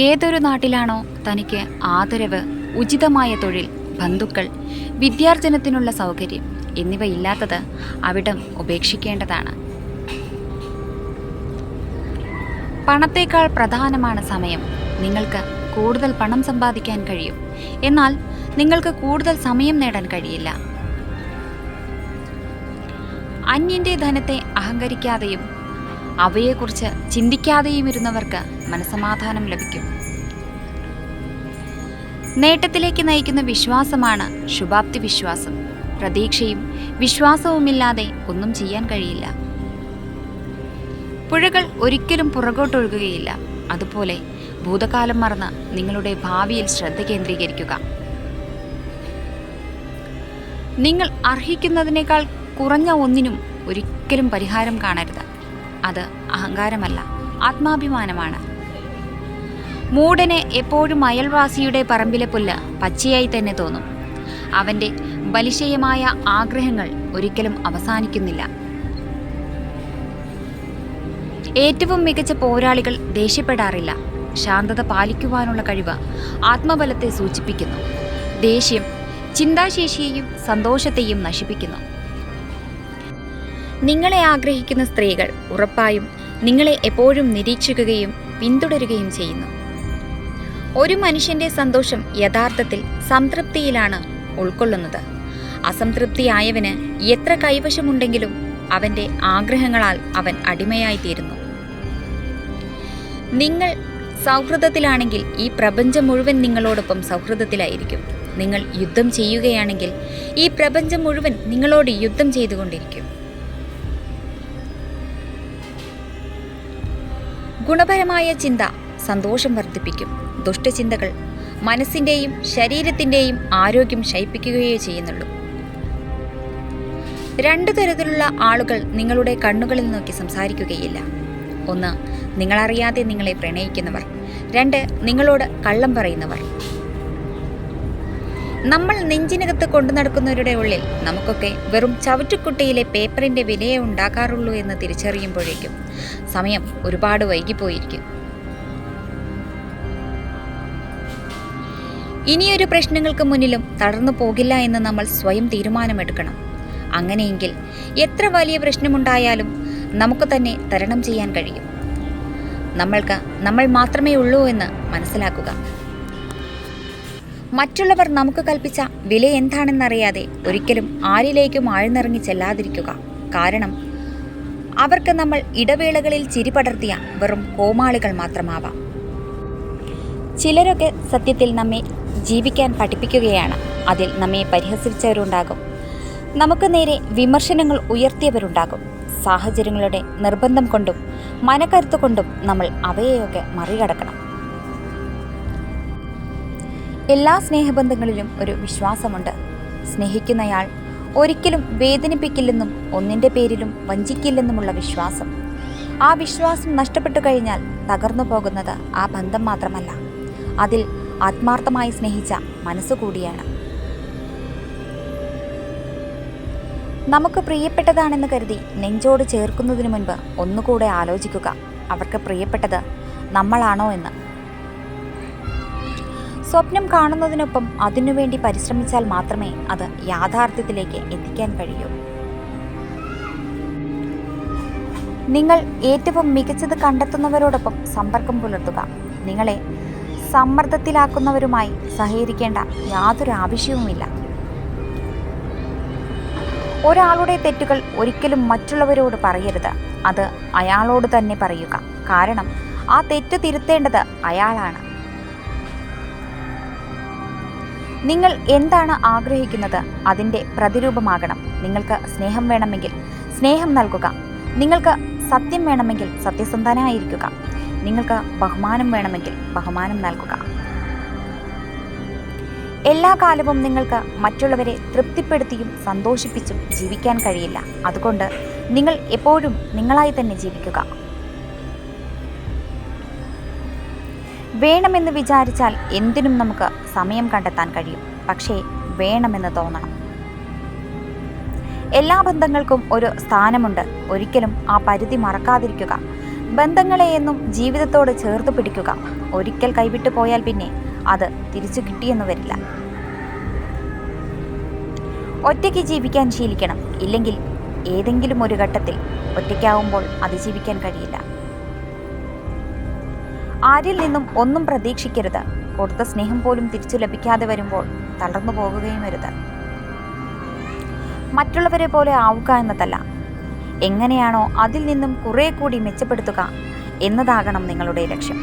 ഏതൊരു നാട്ടിലാണോ തനിക്ക് ആദരവ്, ഉചിതമായ തൊഴിൽ, ബന്ധുക്കൾ, വിദ്യാർജനത്തിനുള്ള സൗകര്യം എന്നിവ ഇല്ലാത്തത് അവിടം ഉപേക്ഷിക്കേണ്ടതാണ്. പണത്തേക്കാൾ പ്രധാനമാണ് സമയം. നിങ്ങൾക്ക് കൂടുതൽ പണം സമ്പാദിക്കാൻ കഴിയും, എന്നാൽ നിങ്ങൾക്ക് കൂടുതൽ സമയം നേടാൻ കഴിയില്ല. അന്യന്റെ ധനത്തെ അഹങ്കരിക്കാതെയും അവയെക്കുറിച്ച് ചിന്തിക്കാതെയും ഇരുന്നവർക്ക് മനസ്സമാധാനം ലഭിക്കും. നേട്ടത്തിലേക്ക് നയിക്കുന്ന വിശ്വാസമാണ് ശുഭാപ്തി വിശ്വാസം. പ്രതീക്ഷയും വിശ്വാസവുമില്ലാതെ ഒന്നും ചെയ്യാൻ കഴിയില്ല. പുഴകൾ ഒരിക്കലും പുറകോട്ടൊഴുകുകയില്ല. അതുപോലെ ഭൂതകാലം മറന്ന് നിങ്ങളുടെ ഭാവിയിൽ ശ്രദ്ധ കേന്ദ്രീകരിക്കുക. നിങ്ങൾ അർഹിക്കുന്നതിനേക്കാൾ കുറഞ്ഞ ഒന്നിനും ഒരിക്കലും പരിഹാരം കാണരുത്. അത് അഹങ്കാരമല്ല, ആത്മാഭിമാനമാണ്. മൂഢന് എപ്പോഴും അയൽവാസിയുടെ പറമ്പിലെ പുല്ല് പച്ചയായി തന്നെ തോന്നും. അവൻ്റെ ബലിശയമായ ആഗ്രഹങ്ങൾ ഒരിക്കലും അവസാനിക്കുന്നില്ല. ഏറ്റവും മികച്ച പോരാളികൾ ദേഷ്യപ്പെടാറില്ല. ശാന്തത പാലിക്കുവാനുള്ള കഴിവ് ആത്മബലത്തെ സൂചിപ്പിക്കുന്നു. ദേഷ്യം ചിന്താശേഷിയെയും സന്തോഷത്തെയും നശിപ്പിക്കുന്നു. നിങ്ങളെ ആഗ്രഹിക്കുന്ന സ്ത്രീകൾ ഉറപ്പായും നിങ്ങളെ എപ്പോഴും നിരീക്ഷിക്കുകയും പിന്തുടരുകയും ചെയ്യുന്നു. ഒരു മനുഷ്യന്റെ സന്തോഷം യഥാർത്ഥത്തിൽ സംതൃപ്തിയിലാണ് ഉൾക്കൊള്ളുന്നത്. അസംതൃപ്തിയായവന് എത്ര കൈവശമുണ്ടെങ്കിലും അവൻ്റെ ആഗ്രഹങ്ങളാൽ അവൻ അടിമയായിത്തീരുന്നു. നിങ്ങൾ സൗഹൃദത്തിലാണെങ്കിൽ ഈ പ്രപഞ്ചം മുഴുവൻ നിങ്ങളോടൊപ്പം സൗഹൃദത്തിലായിരിക്കും. നിങ്ങൾ യുദ്ധം ചെയ്യുകയാണെങ്കിൽ ഈ പ്രപഞ്ചം മുഴുവൻ നിങ്ങളോട് യുദ്ധം ചെയ്തുകൊണ്ടിരിക്കും. ഗുണപരമായ ചിന്ത സന്തോഷം വർദ്ധിപ്പിക്കും. ദുഷ്ടചിന്തകൾ മനസ്സിൻ്റെയും ശരീരത്തിൻ്റെയും ആരോഗ്യം ക്ഷയിപ്പിക്കുകയേ ചെയ്യുന്നുള്ളൂ. രണ്ടു തരത്തിലുള്ള ആളുകൾ നിങ്ങളുടെ കണ്ണുകളിൽ നോക്കി സംസാരിക്കുകയില്ല. ഒന്ന്, നിങ്ങളറിയാതെ നിങ്ങളെ പ്രണയിക്കുന്നവർ. രണ്ട്, നിങ്ങളോട് കള്ളം പറയുന്നവർ. നമ്മൾ നെഞ്ചിനകത്ത് കൊണ്ടു നടക്കുന്നവരുടെ ഉള്ളിൽ നമുക്കൊക്കെ വെറും ചവറ്റുകുട്ടയിലെ പേപ്പറിൻ്റെ വിലയെ ഉണ്ടാക്കാറുള്ളൂ എന്ന് തിരിച്ചറിയുമ്പോഴേക്കും സമയം ഒരുപാട് വൈകിപ്പോയിരിക്കും. ഇനിയൊരു പ്രശ്നങ്ങൾക്ക് മുന്നിലും തളർന്നു പോകില്ല എന്ന് നമ്മൾ സ്വയം തീരുമാനമെടുക്കണം. അങ്ങനെയെങ്കിൽ എത്ര വലിയ പ്രശ്നമുണ്ടായാലും നമുക്ക് തന്നെ തരണം ചെയ്യാൻ കഴിയും. നമ്മൾക്ക് നമ്മൾ മാത്രമേ ഉള്ളൂ എന്ന് മനസ്സിലാക്കുക. മറ്റുള്ളവർ നമുക്ക് കൽപ്പിച്ച വില എന്താണെന്നറിയാതെ ഒരിക്കലും ആരിലേക്കും ആഴ്ന്നിറങ്ങി ചെല്ലാതിരിക്കുക. കാരണം അവർക്ക് നമ്മൾ ഇടവേളകളിൽ ചിരി പടർത്തിയ വെറും കോമാളികൾ മാത്രമാവാം. ചിലരൊക്കെ സത്യത്തിൽ നമ്മെ ജീവിക്കാൻ പഠിപ്പിക്കുകയാണ്. അതിൽ നമ്മെ പരിഹസിച്ചവരുണ്ടാകും, നമുക്ക് നേരെ വിമർശനങ്ങൾ ഉയർത്തിയവരുണ്ടാകും. സാഹചര്യങ്ങളുടെ നിർബന്ധം കൊണ്ടും മനക്കരുത്ത് കൊണ്ടും നമ്മൾ അവയെയൊക്കെ മറികടക്കണം. എല്ലാ സ്നേഹബന്ധങ്ങളിലും ഒരു വിശ്വാസമുണ്ട്. സ്നേഹിക്കുന്നയാൾ ഒരിക്കലും വേദനിപ്പിക്കില്ലെന്നും ഒന്നിൻ്റെ പേരിലും വഞ്ചിക്കില്ലെന്നുമുള്ള വിശ്വാസം. ആ വിശ്വാസം നഷ്ടപ്പെട്ടു കഴിഞ്ഞാൽ തകർന്നു പോകുന്നത് ആ ബന്ധം മാത്രമല്ല, അതിൽ ആത്മാർത്ഥമായി സ്നേഹിച്ച മനസ്സുകൂടിയാണ്. നമുക്ക് പ്രിയപ്പെട്ടതാണെന്ന് കരുതി നെഞ്ചോട് ചേർക്കുന്നതിന് മുൻപ് ഒന്നുകൂടെ ആലോചിക്കുക, അവർക്ക് പ്രിയപ്പെട്ടത് നമ്മളാണോ എന്ന്. സ്വപ്നം കാണുന്നതിനൊപ്പം അതിനുവേണ്ടി പരിശ്രമിച്ചാൽ മാത്രമേ അത് യാഥാർത്ഥ്യത്തിലേക്ക് എത്തിക്കാൻ കഴിയൂ. നിങ്ങൾ ഏറ്റവും മികച്ചത് കണ്ടെത്തുന്നവരോടൊപ്പം സമ്പർക്കം പുലർത്തുക. നിങ്ങളെ സമ്മർദ്ദത്തിലാക്കുന്നവരുമായി സഹകരിക്കേണ്ട യാതൊരു ആവശ്യവുമില്ല. ഒരാളുടെ തെറ്റുകൾ ഒരിക്കലും മറ്റുള്ളവരോട് പറയരുത്. അത് അയാളോട് തന്നെ പറയുക. കാരണം ആ തെറ്റ് തിരുത്തേണ്ടത് അയാളാണ്. നിങ്ങൾ എന്താണ് ആഗ്രഹിക്കുന്നത് അതിൻ്റെ പ്രതിരൂപമാകണം. നിങ്ങൾക്ക് സ്നേഹം വേണമെങ്കിൽ സ്നേഹം നൽകുക. നിങ്ങൾക്ക് സത്യം വേണമെങ്കിൽ സത്യസന്ധനായിരിക്കുക. നിങ്ങൾക്ക് ബഹുമാനം വേണമെങ്കിൽ ബഹുമാനം നൽകുക. എല്ലാ കാലവും നിങ്ങൾക്ക് മറ്റുള്ളവരെ തൃപ്തിപ്പെടുത്തിയും സന്തോഷിപ്പിച്ചും ജീവിക്കാൻ കഴിയില്ല. അതുകൊണ്ട് നിങ്ങൾ എപ്പോഴും നിങ്ങളായി തന്നെ ജീവിക്കുക. വേണമെന്ന് വിചാരിച്ചാൽ എന്തിനും നമുക്ക് സമയം കണ്ടെത്താൻ കഴിയും. പക്ഷേ വേണമെന്ന് തോന്നണം. എല്ലാ ബന്ധങ്ങൾക്കും ഒരു സ്ഥാനമുണ്ട്. ഒരിക്കലും ആ പരിധി മറക്കാതിരിക്കുക. ബന്ധങ്ങളെയെന്നും ജീവിതത്തോട് ചേർത്ത് പിടിക്കുക. ഒരിക്കൽ കൈവിട്ടു പോയാൽ പിന്നെ അത് തിരിച്ചു കിട്ടിയെന്ന് വരില്ല. ഒറ്റയ്ക്ക് ജീവിക്കാൻ ശീലിക്കണം. ഇല്ലെങ്കിൽ ഏതെങ്കിലും ഒരു ഘട്ടത്തിൽ ഒറ്റയ്ക്കാവുമ്പോൾ അതിജീവിക്കാൻ കഴിയില്ല. ആരിൽ നിന്നും ഒന്നും പ്രതീക്ഷിക്കരുത്. കൊടുത്ത സ്നേഹം പോലും തിരിച്ചു ലഭിക്കാതെ വരുമ്പോൾ തളർന്നു പോകുകയും അരുത്. മറ്റുള്ളവരെ പോലെ ആവുക എന്നതല്ല, എങ്ങനെയാണോ അതിൽ നിന്നും കുറെ കൂടി മെച്ചപ്പെടുത്തുക എന്നതാകണം നിങ്ങളുടെ ലക്ഷ്യം.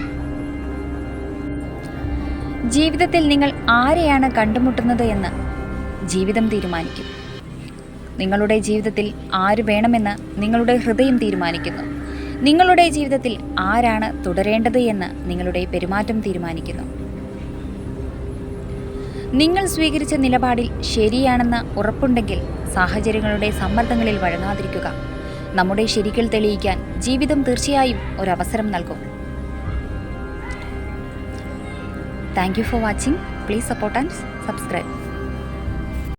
ജീവിതത്തിൽ നിങ്ങൾ ആരെയാണ് കണ്ടുമുട്ടുന്നത് എന്ന് ജീവിതം തീരുമാനിക്കും. നിങ്ങളുടെ ജീവിതത്തിൽ ആര് വേണമെന്ന് നിങ്ങളുടെ ഹൃദയം തീരുമാനിക്കുന്നു. നിങ്ങളുടെ ജീവിതത്തിൽ ആരാണ് തുടരേണ്ടത് എന്ന് നിങ്ങളുടെ പെരുമാറ്റം തീരുമാനിക്കുന്നു. നിങ്ങൾ സ്വീകരിച്ച നിലപാടിൽ ശരിയാണെന്ന് ഉറപ്പുണ്ടെങ്കിൽ സാഹചര്യങ്ങളുടെ സമ്മർദ്ദങ്ങളിൽ വഴങ്ങാതിരിക്കുക. നമ്മുടെ ശരികൾ തെളിയിക്കാൻ ജീവിതം തീർച്ചയായും ഒരവസരം നൽകും. Thank you for watching. Please support and subscribe.